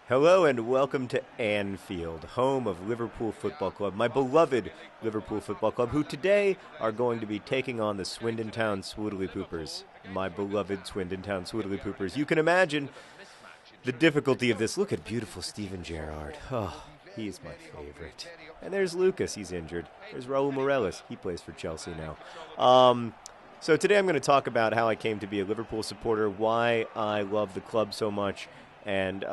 Hello and welcome to Anfield, home of Liverpool Football Club, my beloved Liverpool Football Club, who today are going to be taking on the Swindon Town Swoodilypoopers, my beloved Swindon Town Swoodilypoopers. You can imagine the difficulty of this. Look at beautiful Steven Gerrard. Oh, he's my favorite. And there's Lucas, he's injured. There's Raul Morales, he plays for Chelsea now. So today I'm going to talk about how I came to be a Liverpool supporter, why I love the club so much, and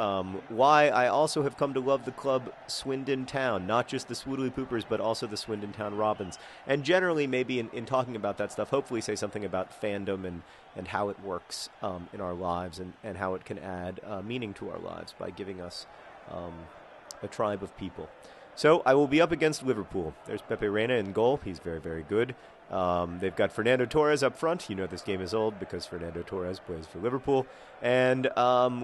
why I also have come to love the club Swindon Town, not just the Swoodilypoopers, but also the Swindon Town Robins. And generally, maybe in talking about that stuff, hopefully say something about fandom and how it works in our lives and how it can add meaning to our lives by giving us a tribe of people. So I will be up against Liverpool. There's Pepe Reina in goal. He's very, very good. They've got Fernando Torres up front. You know this game is old because Fernando Torres plays for Liverpool. And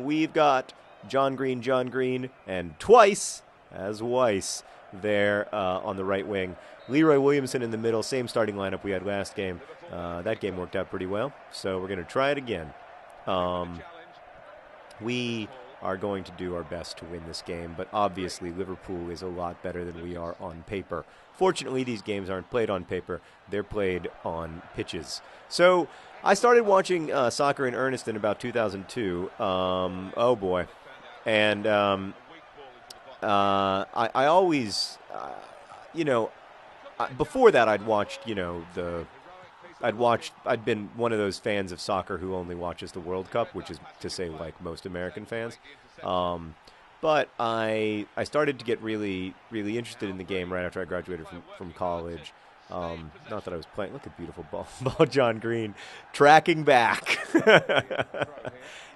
we've got John Green, and twice as Weiss there on the right wing. Leroy Williamson in the middle, same starting lineup we had last game. That game worked out pretty well, so we're going to try it again. We are going to do our best to win this game, but obviously Liverpool is a lot better than we are on paper. Fortunately, these games aren't played on paper. They're played on pitches. So I started watching soccer in earnest in about 2002. Oh, boy. And I always, before that I'd watched, I'd been one of those fans of soccer who only watches the World Cup, which is to say like most American fans. But I started to get really, really interested in the game right after I graduated from college. Not that I was playing. Look at beautiful ball John Green tracking back.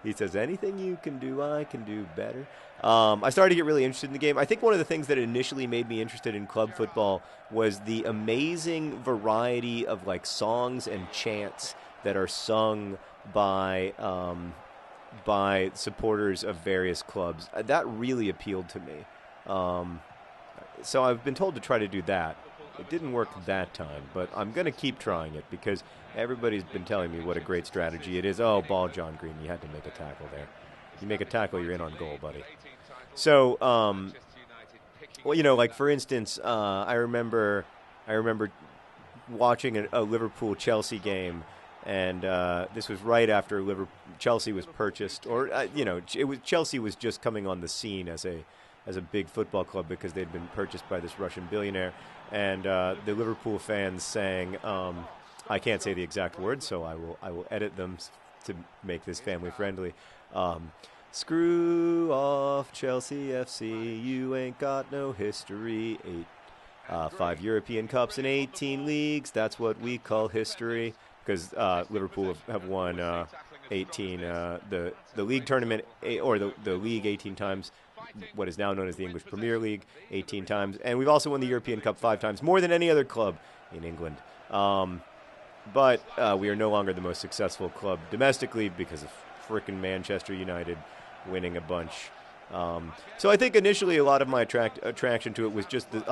He says, anything you can do, I can do better. I started to get really interested in the game. I think one of the things that initially made me interested in club football was the amazing variety of like songs and chants that are sung by supporters of various clubs. That really appealed to me. So I've been told to try to do that. It didn't work that time, but I'm going to keep trying it because everybody's been telling me what a great strategy it is. Oh, ball John Green, you had to make a tackle there. You make a tackle, you're in on goal, buddy. So, like for instance, I remember watching a Liverpool-Chelsea game, and this was right after Chelsea was purchased, or Chelsea was just coming on the scene as a big football club because they'd been purchased by this Russian billionaire, and the Liverpool fans sang, I can't say the exact words, so I will edit them to make this family friendly. Screw off Chelsea FC, you ain't got no history. 5 European Cups and 18 leagues, that's what we call history. Because Liverpool have won 18, the league tournament, or the league 18 times, what is now known as the English Premier League 18 times. And we've also won the European Cup 5 times, more than any other club in England. But we are no longer the most successful club domestically because of frickin' Manchester United winning a bunch. So I think initially a lot of my attraction to it was just the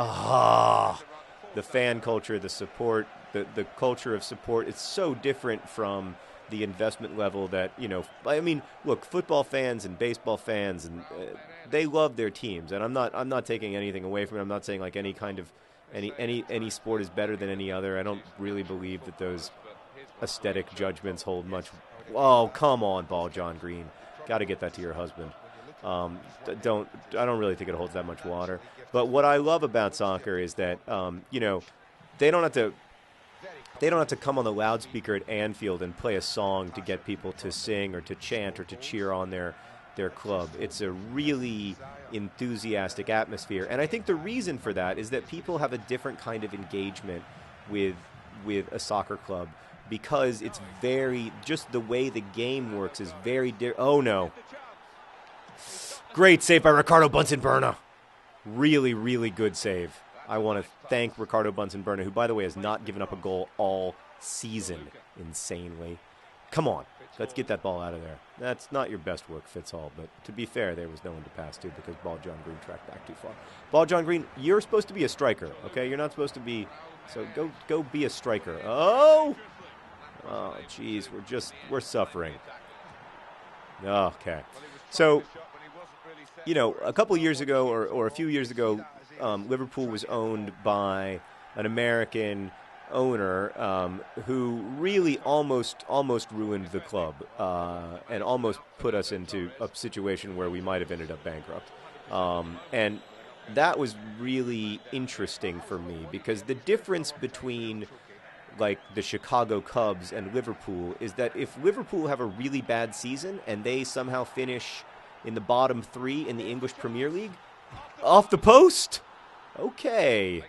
fan culture, the support, the culture of support. It's so different from the investment level that, look, football fans and baseball fans, and they love their teams. And I'm not taking anything away from it. I'm not saying like any kind of any sport is better than any other. I don't really believe that those aesthetic judgments hold much. Oh, come on, ball John Green. Got to get that to your husband. I don't really think it holds that much water. But what I love about soccer is that they don't have to come on the loudspeaker at Anfield and play a song to get people to sing or to chant or to cheer on their club. It's a really enthusiastic atmosphere. And I think the reason for that is that people have a different kind of engagement with a soccer club because it's just the way the game works is very oh no. Great save by Ricardo Bunsen-Berna. Really, really good save. I want to thank Ricardo Bunsen-Berna, who, by the way, has not given up a goal all season, insanely. Come on, let's get that ball out of there. That's not your best work, Fitzhall, but to be fair, there was no one to pass to because Ball John Green tracked back too far. Ball John Green, you're supposed to be a striker, okay? You're not supposed to be, so go be a striker. Oh, jeez, we're suffering. Okay, so a couple of years ago or a few years ago, Liverpool was owned by an American owner who really almost ruined the club and almost put us into a situation where we might have ended up bankrupt. And that was really interesting for me because the difference between like the Chicago Cubs and Liverpool is that if Liverpool have a really bad season and they somehow finish in the bottom 3 in the English Premier League, off the post, okay,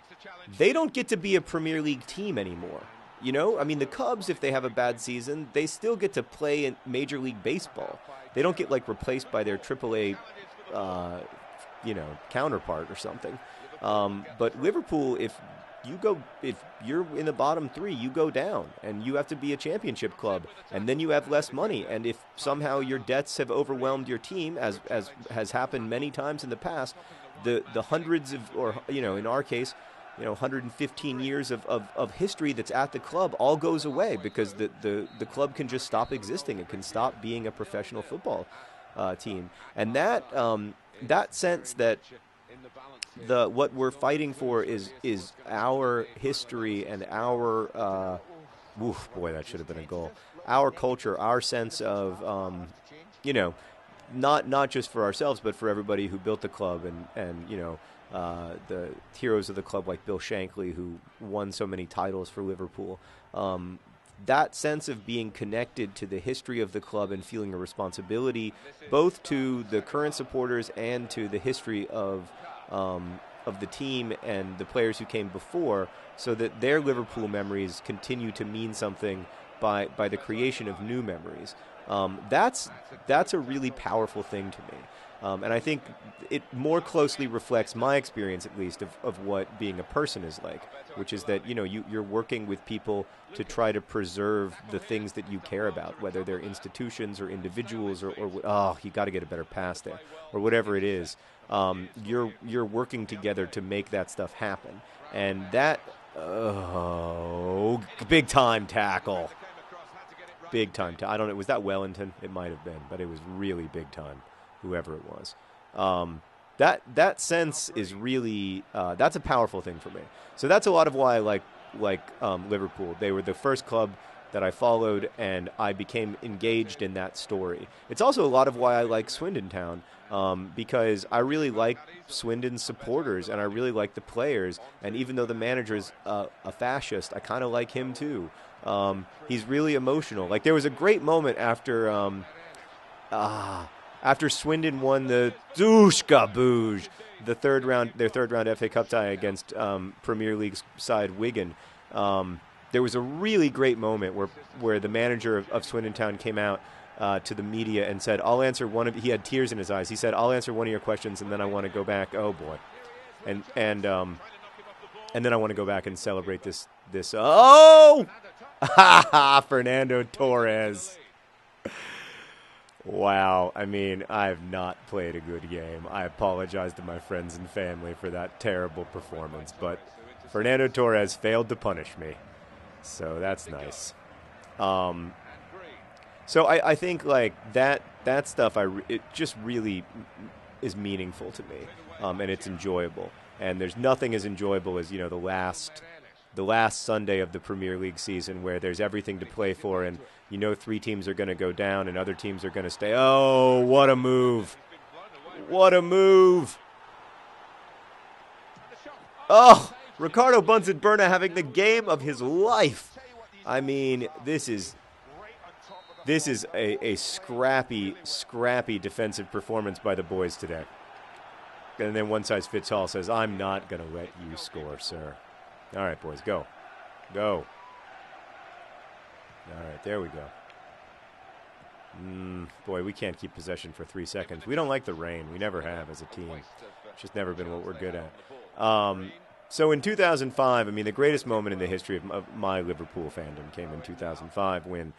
they don't get to be a Premier League team anymore. I mean, the Cubs, if they have a bad season, they still get to play in Major League Baseball. They don't get like replaced by their AAA, counterpart or something. But Liverpool, if you're in the bottom 3, you go down, and you have to be a championship club, and then you have less money. And if somehow your debts have overwhelmed your team, as has happened many times in the past, the hundreds of, or in our case, 115 years of history that's at the club all goes away because the club can just stop existing. It can stop being a professional football team, and that sense that what we're fighting for is our history and our that should have been a goal. Our culture, our sense of not just for ourselves but for everybody who built the club and the heroes of the club like Bill Shankly, who won so many titles for Liverpool. That sense of being connected to the history of the club and feeling a responsibility both to the current supporters and to the history of the team and the players who came before, so that their Liverpool memories continue to mean something by the creation of new memories. That's a really powerful thing to me. And I think it more closely reflects my experience, at least, of what being a person is like, which is that, you're working with people to try to preserve the things that you care about, whether they're institutions or individuals or you got to get a better pass there, or whatever it is. You're working together to make that stuff happen. And that, big time tackle. Big time. I don't know. Was that Wellington? It might have been, but it was really big time, whoever it was. That sense is really, that's a powerful thing for me. So that's a lot of why I like Liverpool. They were the first club that I followed, and I became engaged in that story. It's also a lot of why I like Swindon Town, because I really like Swindon's supporters, and I really like the players. And even though the manager's a fascist, I kind of like him too. He's really emotional. Like, there was a great moment after Swindon won the Douche-Gabouge, their third round FA Cup tie against Premier League side Wigan. There was a really great moment where the manager of Swindon Town came out to the media and said, "I'll answer he had tears in his eyes. He said, "I'll answer one of your questions, and then I want to go back." Oh boy, and then I want to go back and celebrate this. Fernando Torres. Wow. I mean, I have not played a good game. I apologize to my friends and family for that terrible performance, but Fernando Torres failed to punish me, so that's nice. So I think like that stuff, it just really is meaningful to me, and it's enjoyable. And there's nothing as enjoyable as the last Sunday of the Premier League season, where there's everything to play for, and 3 teams are going to go down and other teams are going to stay. Oh, what a move! What a move! Oh, Ricardo Bunsen-Berna having the game of his life. I mean, this is a scrappy defensive performance by the boys today. And then one size fits all says, "I'm not going to let you score, sir." All right, boys, go. Go. All right, there we go. Boy, we can't keep possession for 3 seconds. We don't like the rain. We never have as a team. It's just never been what we're good at. So in 2005, I mean, the greatest moment in the history of my Liverpool fandom came in 2005 when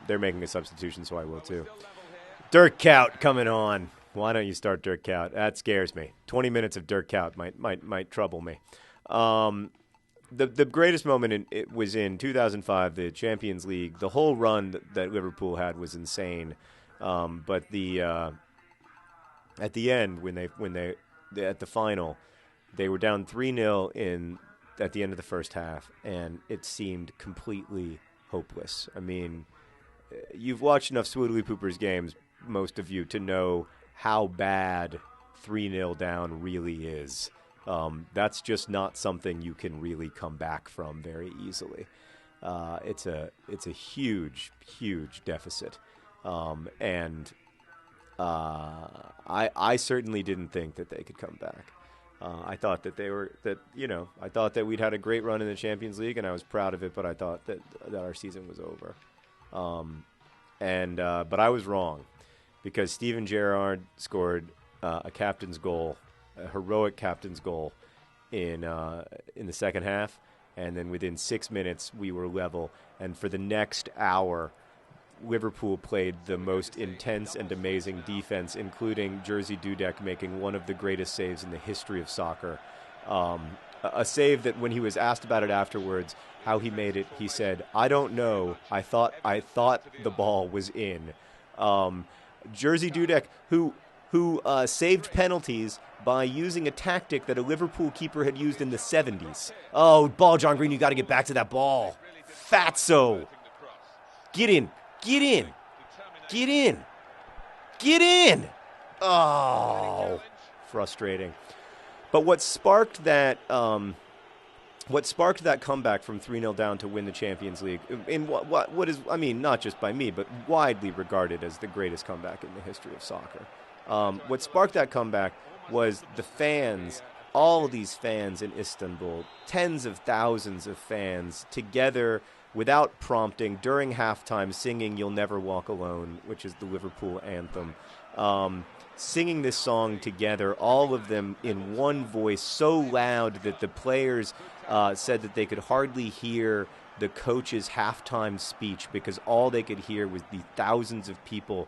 they're making a substitution, so I will too. Dirk Kuyt coming on. Why don't you start Dirk Kuyt? That scares me. 20 minutes of Dirk Kuyt might trouble me. The greatest moment was in 2005, the Champions League. The whole run that Liverpool had was insane. But the at the end when they at the final, they were down 3-0 at the end of the first half, and it seemed completely hopeless. I mean, you've watched enough Swoodilypoopers games, most of you, to know how bad 3-0 down really is. That's just not something you can really come back from very easily. It's a huge deficit, and I certainly didn't think that they could come back. I thought I thought that we'd had a great run in the Champions League, and I was proud of it. But I thought that our season was over, but I was wrong, because Steven Gerrard scored a captain's goal, a heroic captain's goal in the second half, and then within 6 minutes we were level. And for the next hour, Liverpool played the most intense and amazing defense, including Jerzy Dudek making one of the greatest saves in the history of soccer. A save that, when he was asked about it afterwards, how he made it, he said, "I don't know. I thought the ball was in." Jerzy Dudek, who saved penalties by using a tactic that a Liverpool keeper had used in the 70s. Oh, ball, John Green, you got to get back to that ball. Fatso. Get in. Get in. Get in. Get in. Oh, frustrating. But what sparked that comeback from 3-0 down to win the Champions League, in what is, I mean, not just by me, but widely regarded as the greatest comeback in the history of soccer. What sparked that comeback was the fans, all these fans in Istanbul, tens of thousands of fans together without prompting during halftime singing "You'll Never Walk Alone," which is the Liverpool anthem. Singing this song together, all of them in one voice, so loud that the players said that they could hardly hear the coach's halftime speech, because all they could hear was the thousands of people,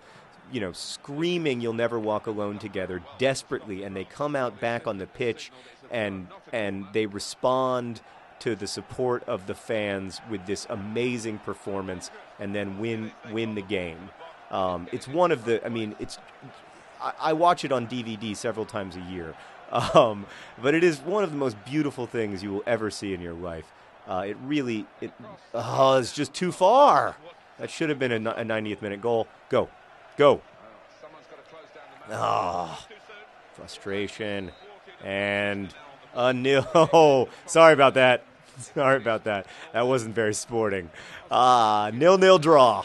screaming "You'll Never Walk Alone" together desperately. And they come out back on the pitch and they respond to the support of the fans with this amazing performance, and then win the game. It's one of the, I watch it on DVD several times a year, but it is one of the most beautiful things you will ever see in your life. It's just too far. That should have been a 90th minute goal. Go. Frustration. And a nil. Sorry about that. That wasn't very sporting. 0-0 draw.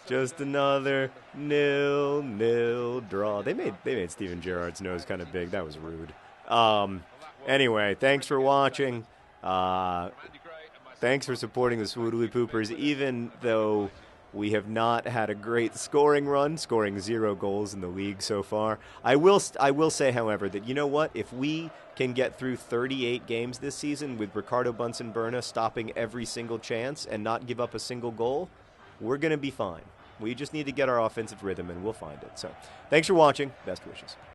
Just another 0-0 draw. They made Steven Gerrard's nose kind of big. That was rude. Anyway, thanks for watching. Thanks for supporting the Swoodilypoopers, even though we have not had a great scoring run, scoring 0 goals in the league so far. I will say, however, that you know what? If we can get through 38 games this season with Ricardo Bunsen-Burnett stopping every single chance and not give up a single goal, we're going to be fine. We just need to get our offensive rhythm, and we'll find it. So, thanks for watching. Best wishes.